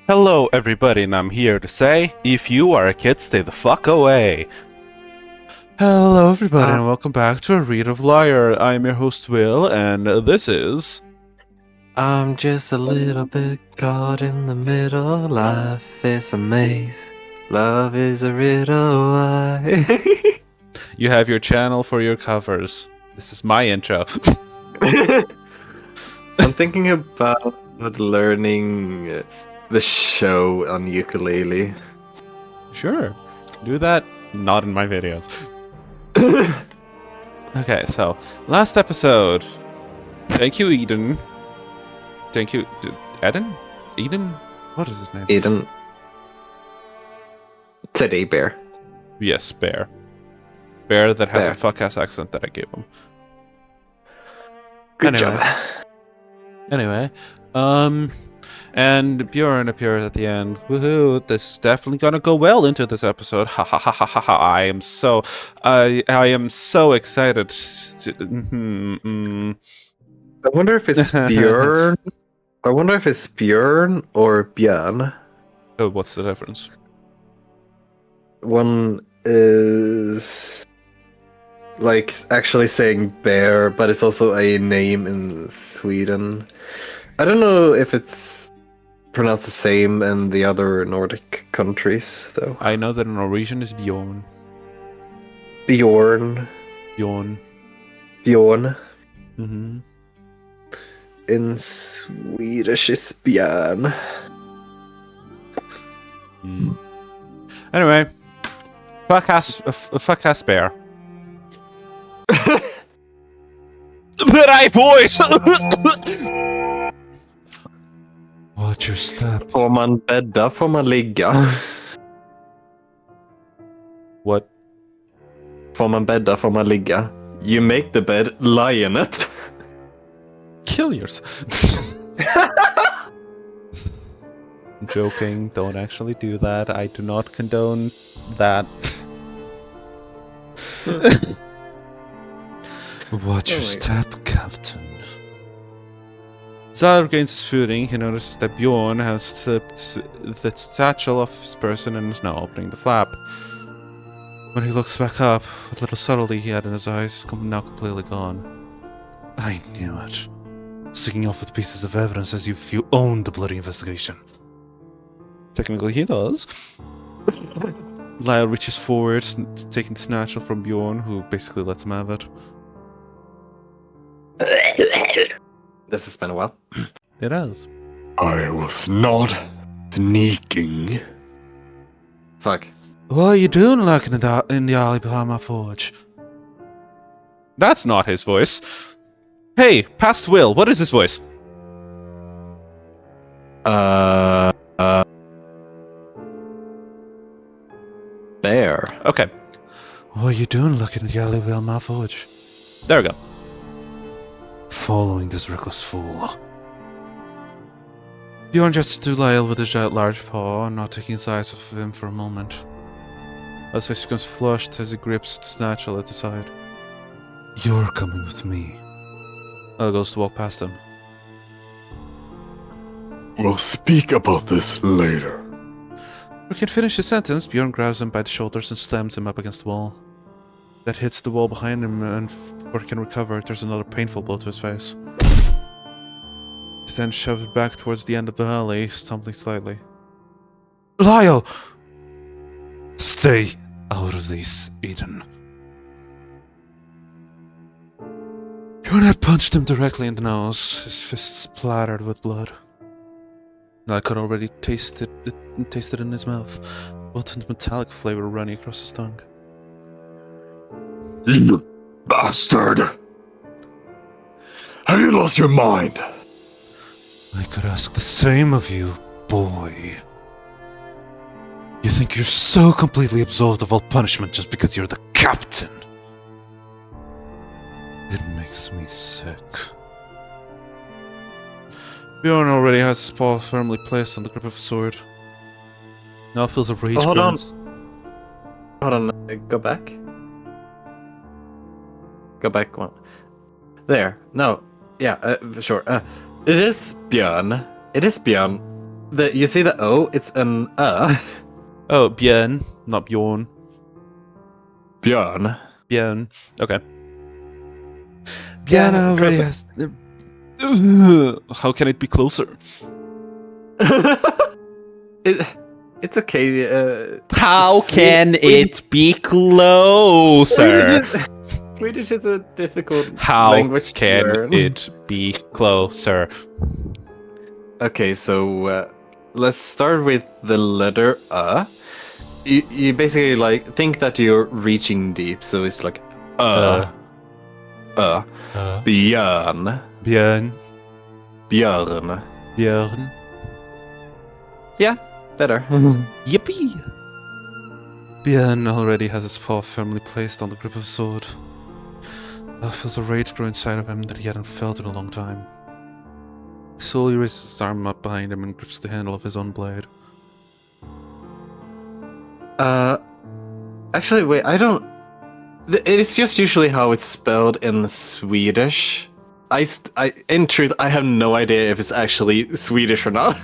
Hello, everybody, and I'm here to say, if you are a kid, stay the fuck away. Hello, everybody, and welcome back to a Reed of Lyre. I'm your host, Will, and this is... I'm just a little bit caught in the middle. Life is a maze. Love is a riddle. You have your channel for your covers. This is my intro. I'm thinking about learning the show on ukulele. Sure, do that. Not in my videos. Okay, so, last episode. Thank you, Eden. Thank you, Eden? Eden? What is his name? Eden. Teddy bear. Yes, Bear. Bear that has Bear. a fuck-ass accent that I gave him. Good Anyway. job. Anyway, and Bjorn appeared at the end. Woohoo! This is definitely gonna go well into this episode. Ha ha ha ha ha ha! I am so excited. I wonder if it's Björn. I wonder if it's Björn or Björn. Oh, what's the difference? One is like actually saying bear, but it's also a name in Sweden. I don't know if it's pronounced the same in the other Nordic countries, though. I know that in Norwegian is Bjorn. Bjorn. Bjorn. Bjorn. Mm-hmm. In Swedish is Björn. Mm. Anyway, fuck ass bear. That I voice. Watch your step. Får man bädda får man ligga. What? Får man bädda får man ligga. You make the bed, lie in it. Kill yourself. I'm joking. Don't actually do that. I do not condone that. Watch your step, Captain. As Tyler regains his footing, he notices that Bjorn has slipped the satchel off his person and is now opening the flap. When he looks back up, what little subtlety he had in his eyes is now completely gone. I knew it. Sticking off with pieces of evidence as if you owned the bloody investigation. Technically, he does. Lyle reaches forward, taking the satchel from Bjorn, who basically lets him have it. This has been a while. It has. I was not sneaking. Fuck. What are you doing lurking in the alley behind my forge? That's not his voice. Hey, past Will, what is his voice? Bear. Okay. What are you doing looking in the alley behind my forge? There we go. Following this reckless fool. Bjorn gestures to Lyle with his large paw, not taking his eyes off of him for a moment. His face becomes flushed as he grips the satchel at the side. You're coming with me. Lyle goes to walk past him. We'll speak about this later. Before he can finish his sentence, Bjorn grabs him by the shoulders and slams him up against the wall. That hits the wall behind him, and before he can recover, there's another painful blow to his face. He's then shoved back towards the end of the alley, stumbling slightly. Lyle! Stay out of this, Eden. Bjorn had punched him directly in the nose, his fists splattered with blood. I could already taste it in his mouth, potent metallic flavor running across his tongue. You bastard! Have you lost your mind? I could ask the same of you, boy. You think you're so completely absolved of all punishment just because you're the captain? It makes me sick. Bjorn already has his paw firmly placed on the grip of a sword. Now feels a rage. Hold on. Hold on. Go back. Go back one. There. No. Yeah. Sure. It is Björn. It is Björn. You see the O? It's an Oh, Björn, not Bjorn. Björn. Björn. Okay. Yeah, Björn already Chris- has. How can it be closer? It's okay. How can it be closer? Swedish is a difficult How language to can learn. it be closer? Okay, so let's start with the letter You basically like think that you're reaching deep, so it's like Björn. Björn. Björn. Björn. Yeah, better. Yippee! Björn already has his paw firmly placed on the grip of a sword. There feels a rage grow inside of him that he hadn't felt in a long time. He slowly raises his arm up behind him and grips the handle of his own blade. Actually, wait, I don't. It's just usually how it's spelled in Swedish. In truth, I have no idea if it's actually Swedish or not.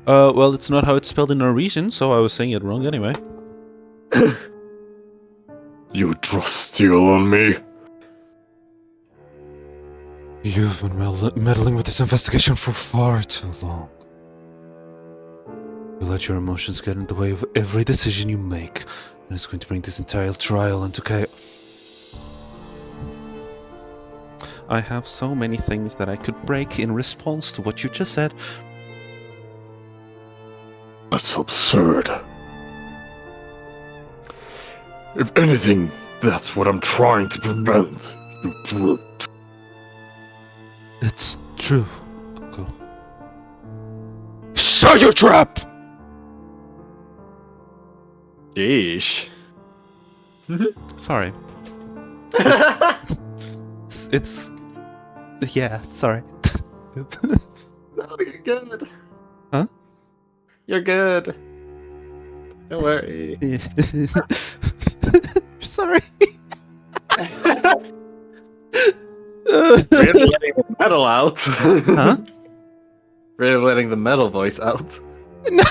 Well, it's not how it's spelled in Norwegian, so I was saying it wrong anyway. You draw steel on me. You've been meddling with this investigation for far too long. You let your emotions get in the way of every decision you make, and it's going to bring this entire trial into chaos. I have so many things that I could break in response to what you just said. That's absurd. If anything, that's what I'm trying to prevent. You brute. It's true, Uncle. Shut your trap! Jeez. Sorry. It's yeah, sorry. No, you're good. Huh? You're good. Don't worry. Sorry. Really letting the metal out. Huh? Really letting the metal voice out. No!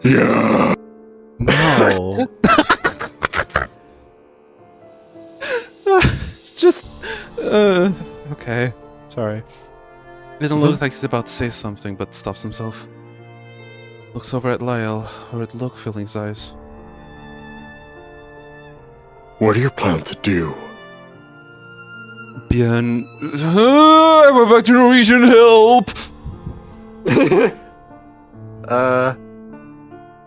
Yeah. No. Just, okay. Sorry. It don't look like he's about to say something, but stops himself. Looks over at Lyle, a red look filling his eyes. What do you plan to do? Björn... I went back to Norwegian, help!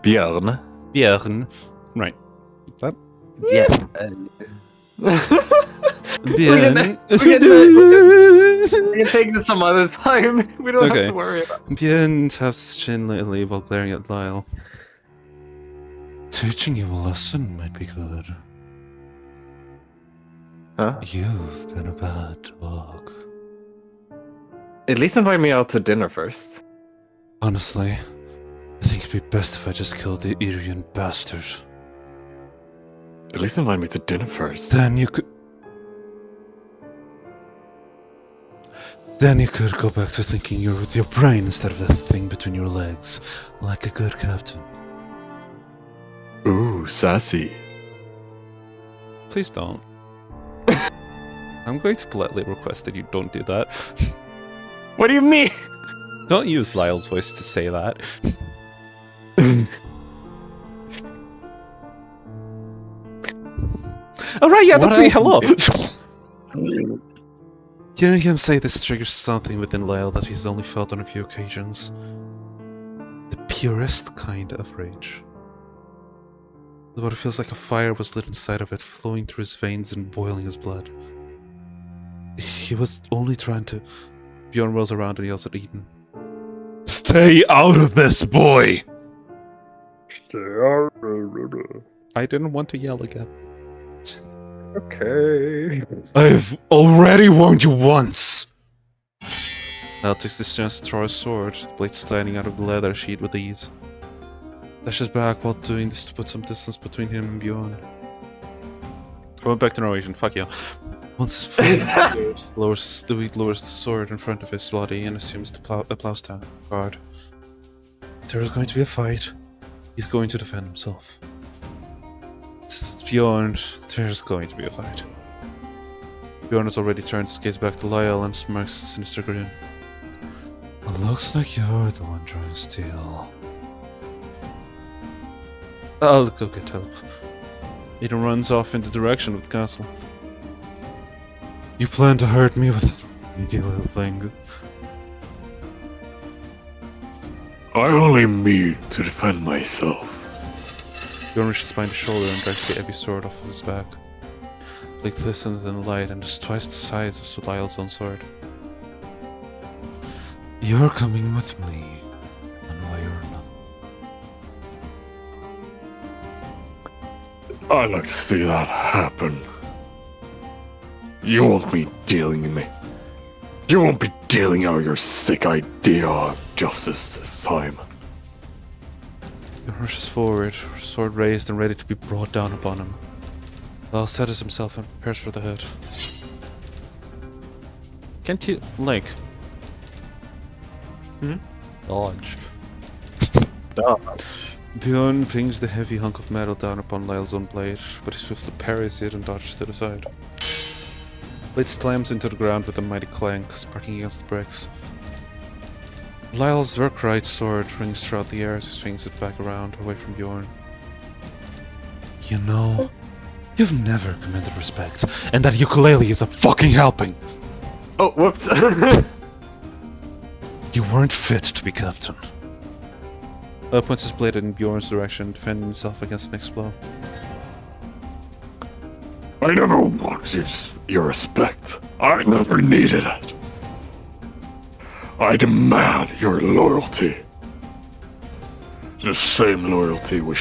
Björn. Björn. Right. That? Yeah. Björn. We can take this some other time. We don't Okay. have to worry about it. Björn taps his chin lightly while glaring at Lyle. Teaching you a lesson might be good. Huh? You've been a bad dog. At least invite me out to dinner first. Honestly, I think it'd be best if I just killed the Irian bastard. At least invite me to dinner first. Then you could go back to thinking you're with your brain instead of that thing between your legs, like a good captain. Ooh, sassy. Please don't. I'm going to politely request that you don't do that. What do you mean? Don't use Lyle's voice to say that. Alright, yeah, that's me, hello! Hearing him say this triggers something within Lyle that he's only felt on a few occasions. The purest kind of rage. What feels like a fire was lit inside of it, flowing through his veins and boiling his blood. He was only trying to... Bjorn rolls around and yells at Eden. Stay out of this, boy! I didn't want to yell again. Okay. I've already warned you once! Now takes this chance to draw his sword, the blade sliding out of the leather sheath with ease. Dashes back while doing this to put some distance between him and Bjorn. Going back to Norwegian, fuck you. Once his foot is secured, he lowers the sword in front of his body and assumes the plow guard. There is going to be a fight. He's going to defend himself. It's beyond. There's going to be a fight. Bjorn has already turned his gaze back to Lyle and smirks a sinister grin. It looks like you're the one trying to steal. I'll go get help. Eden runs off in the direction of the castle. You plan to hurt me with that sneaky little thing? I only mean to defend myself. Bjorn reaches behind his shoulder and drags the heavy sword off of his back. The blade glistens in the light and is twice the size of Lyle's own sword. You're coming with me, one way or another. I'd like to see that happen. You won't be dealing me. You won't be dealing out your sick idea of justice this time. He rushes forward, sword raised and ready to be brought down upon him. Lyle settles himself and prepares for the hit. Can't you, like... Dodge. Bjorn pings the heavy hunk of metal down upon Lyle's own blade, but he swiftly parries it and dodges to the side. Blade slams into the ground with a mighty clank, sparking against the bricks. Lyle's Verkrite sword rings throughout the air as he swings it back around, away from Bjorn. You know, you've never commanded respect, and that ukulele is a fucking helping! Oh, whoops. You weren't fit to be captain. Points his blade in Bjorn's direction, defending himself against the next blow. I never wanted your respect. I never needed it. I demand your loyalty. The same loyalty we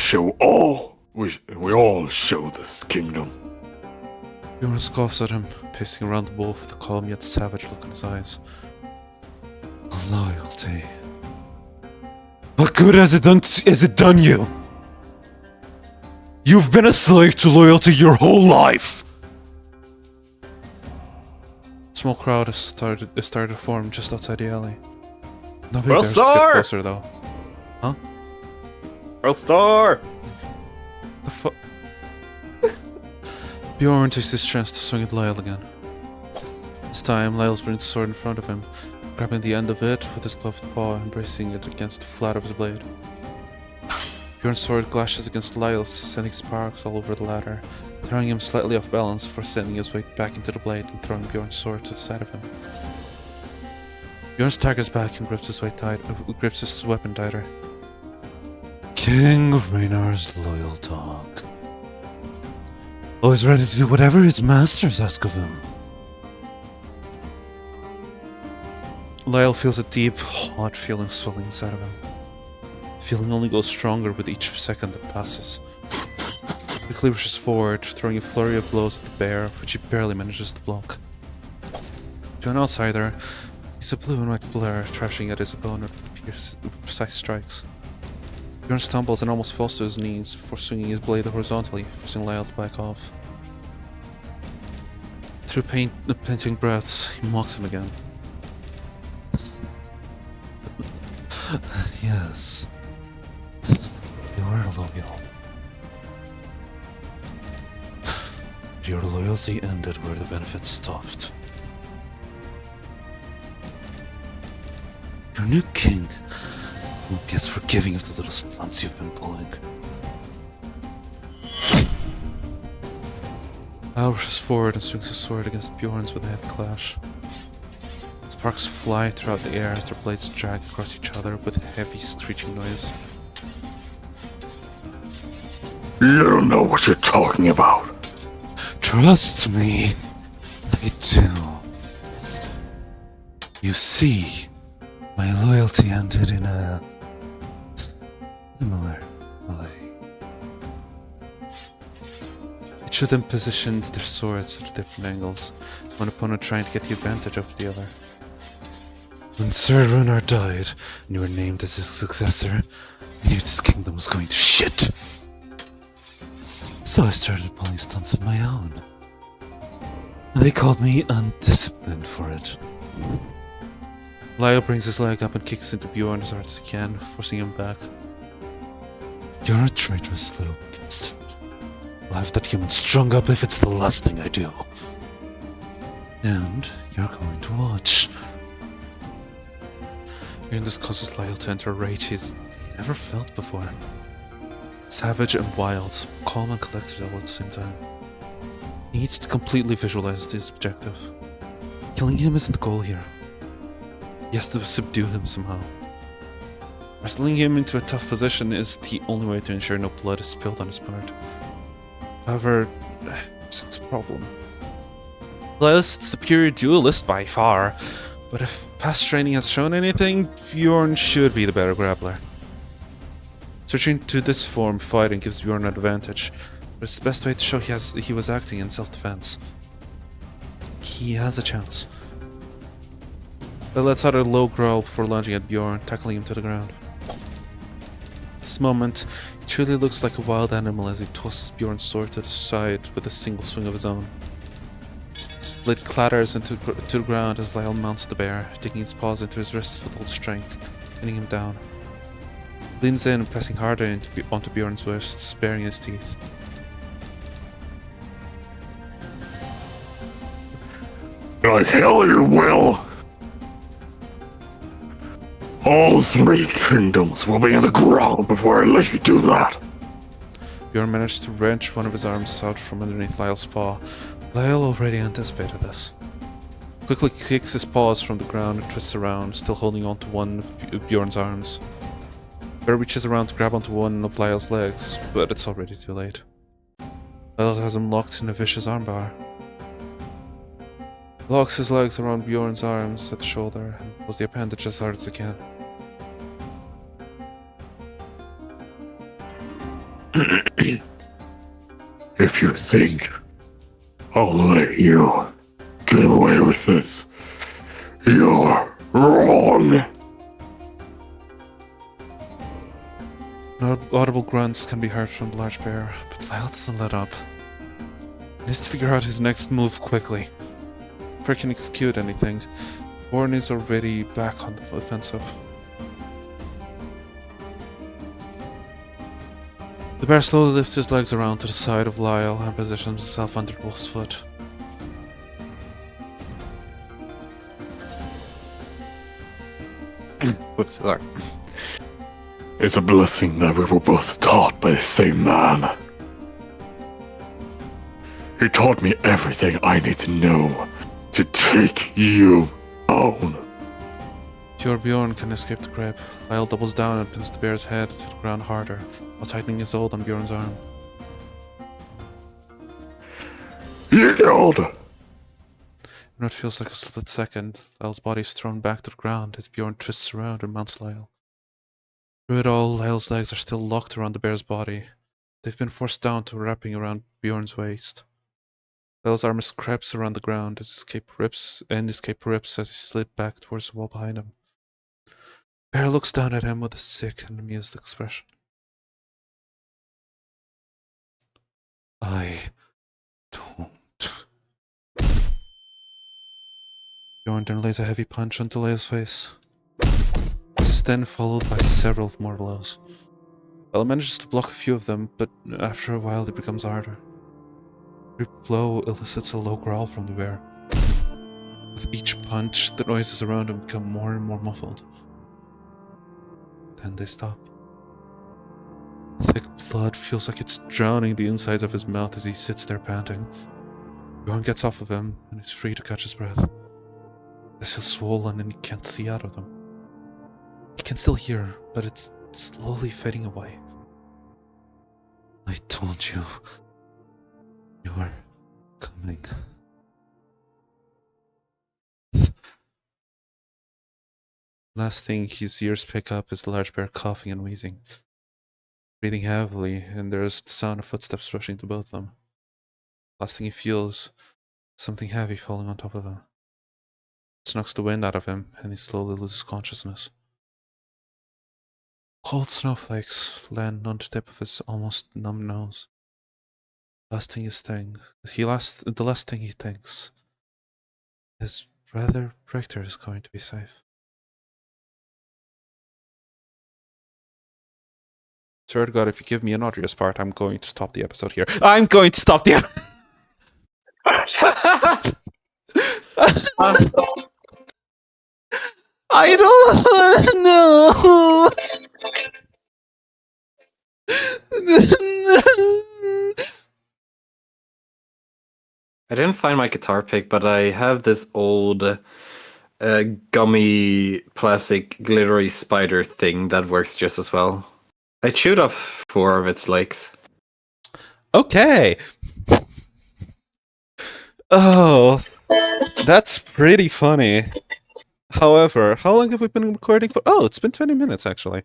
all show this kingdom. Bjorn scoffs at him, pacing around the wolf with a calm yet savage look in his eyes. Loyalty. What good has it done you? You've been a slave to loyalty your whole life! A small crowd has started to form just outside the alley. Nobody dares to get closer though. Huh? World Star! The fuck? Bjorn takes this chance to swing at Lyle again. This time, Lyle's brings the sword in front of him, grabbing the end of it with his gloved paw and bracing it against the flat of his blade. Bjorn's sword clashes against Lyle's, sending sparks all over the latter, throwing him slightly off balance before sending his weight back into the blade and throwing Bjorn's sword to the side of him. Bjorn staggers back and grips his weapon tighter. King Raynar's loyal dog. Always ready to do whatever his masters ask of him. Lyle feels a deep, hot feeling swelling inside of him. The feeling only grows stronger with each second that passes. He quickly rushes forward, throwing a flurry of blows at the bear, which he barely manages to block. To an outsider, he's a blue and white blur, trashing at his opponent with precise strikes. Bjorn stumbles and almost falls to his knees before swinging his blade horizontally, forcing Lyle to back off. Through panting breaths, he mocks him again. Yes. You're loyal. Your loyalty ended where the benefits stopped. Your new king won't be as forgiving of the little stunts you've been pulling. Al rushes forward and swings his sword against Bjorn's with a heavy clash. Sparks fly throughout the air as their blades drag across each other with a heavy screeching noise. You don't know what you're talking about. Trust me, I do. You see, my loyalty ended in a similar way. Each of them positioned their swords at different angles, one opponent trying to get the advantage over the other. When Sir Runar died, and you were named as his successor, I knew this kingdom was going to shit. So I started pulling stunts of my own. They called me undisciplined for it. Lyle brings his leg up and kicks into Bjorn as hard as he can, forcing him back. You're a traitorous little bastard. I'll have that human strung up if it's the last thing I do. And you're going to watch. Hearing this causes Lyle to enter a rage he's never felt before. Savage and wild, calm and collected all at the same time. He needs to completely visualize his objective. Killing him isn't the goal here. He has to subdue him somehow. Wrestling him into a tough position is the only way to ensure no blood is spilled on his part. However, it's a problem. Lyle's the superior duelist by far, but if past training has shown anything, Bjorn should be the better grappler. Switching to this form fighting gives Bjorn an advantage, but it's the best way to show he was acting in self-defense. He has a chance. Lyle lets out a low growl before lunging at Bjorn, tackling him to the ground. At this moment, he truly looks like a wild animal as he tosses Bjorn's sword to the side with a single swing of his own. Blade clatters into the ground as Lyle mounts the bear, digging his paws into his wrists with all strength, pinning him down. He leans in, pressing harder onto Bjorn's wrists, baring his teeth. Like hell you will! All three kingdoms will be in the ground before I let you do that! Bjorn managed to wrench one of his arms out from underneath Lyle's paw. Lyle already anticipated this. Quickly kicks his paws from the ground and twists around, still holding on to one of Bjorn's arms. Bear reaches around to grab onto one of Lyle's legs, but it's already too late. Lyle has him locked in a vicious armbar. He locks his legs around Bjorn's arms at the shoulder and pulls the appendage as hard as he can. If you think I'll let you get away with this, you're wrong! Audible grunts can be heard from the large bear, but Lyle doesn't let up. He needs to figure out his next move quickly. Before he can execute anything, Bjorn is already back on the offensive. The bear slowly lifts his legs around to the side of Lyle and positions himself under the wolf's foot. Whoops, sorry. It's a blessing that we were both taught by the same man. He taught me everything I need to know to take you down. Before Bjorn can escape the grip, Lyle doubles down and pins the bear's head to the ground harder, while tightening his hold on Bjorn's arm. Yield! In what feels like a split second, Lyle's body is thrown back to the ground as Bjorn twists around and mounts Lyle. Through it all, Lyle's legs are still locked around the bear's body. They've been forced down to wrapping around Bjorn's waist. Lyle's arm scrapes around the ground as his cape rips as he slid back towards the wall behind him. The bear looks down at him with a sick and amused expression. I don't. Bjorn then lays a heavy punch onto Lyle's face. This is then followed by several more blows. Lyle manages to block a few of them, but after a while it becomes harder. Every blow elicits a low growl from the bear. With each punch, the noises around him become more and more muffled. Then they stop. Thick blood feels like it's drowning the insides of his mouth as he sits there panting. Bjorn gets off of him, and he's free to catch his breath. His feels swollen and he can't see out of them. He can still hear, but it's slowly fading away. I told you. You're coming. Last thing his ears pick up is the large bear coughing and wheezing. Breathing heavily, and there's the sound of footsteps rushing to both of them. Last thing he feels, something heavy falling on top of him. It knocks the wind out of him, and he slowly loses consciousness. Cold snowflakes land on the tip of his almost numb nose. The last thing he thinks His brother Richter is going to be safe. Swear to God, if you give me an audio part, I'm going to stop the episode here. I'm going to stop the I don't know. I didn't find my guitar pick, but I have this old gummy plastic glittery spider thing that works just as well. I chewed off 4 of its legs. Okay. Oh, that's pretty funny. However, how long have we been recording for? Oh, it's been 20 minutes actually.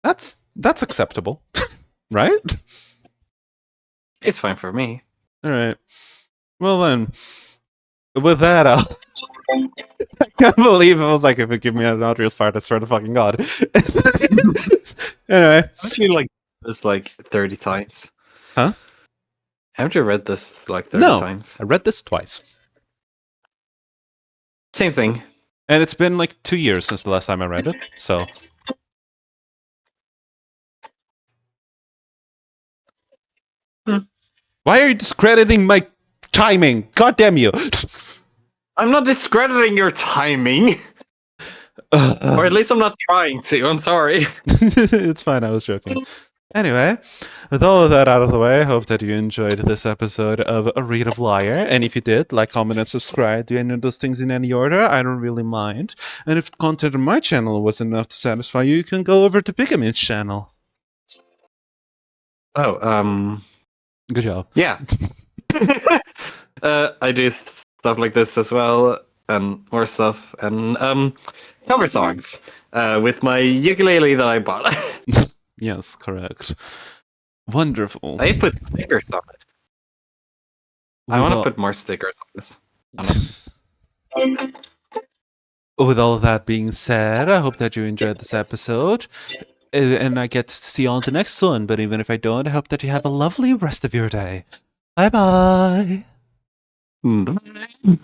That's acceptable, right? It's fine for me. All right. Well then, with that, I can't believe it was like if it give me an audio part. I swear to fucking God. Anyway, Haven't you like this like 30 times? Huh? Haven't you read this like 30 No. times? I read this twice, Same thing. and it's been like 2 years since the last time I read it. So. Why are you discrediting my timing? God damn you! I'm not discrediting your timing. Or at least I'm not trying to. I'm sorry. It's fine, I was joking. Anyway, with all of that out of the way, I hope that you enjoyed this episode of A Reed of Lyre. And if you did, like, comment, and subscribe. Do any of those things in any order? I don't really mind. And if the content on my channel wasn't enough to satisfy you, you can go over to Pikamain's channel. Oh, Good job. yeah. I do stuff like this as well, and more stuff, and cover songs with my ukulele that I bought. Yes, correct. Wonderful. I put stickers on it. I want to put more stickers on this. With all of that being said, I hope that you enjoyed this episode. And I get to see you on the next one. But even if I don't, I hope that you have a lovely rest of your day. Bye bye. Bye.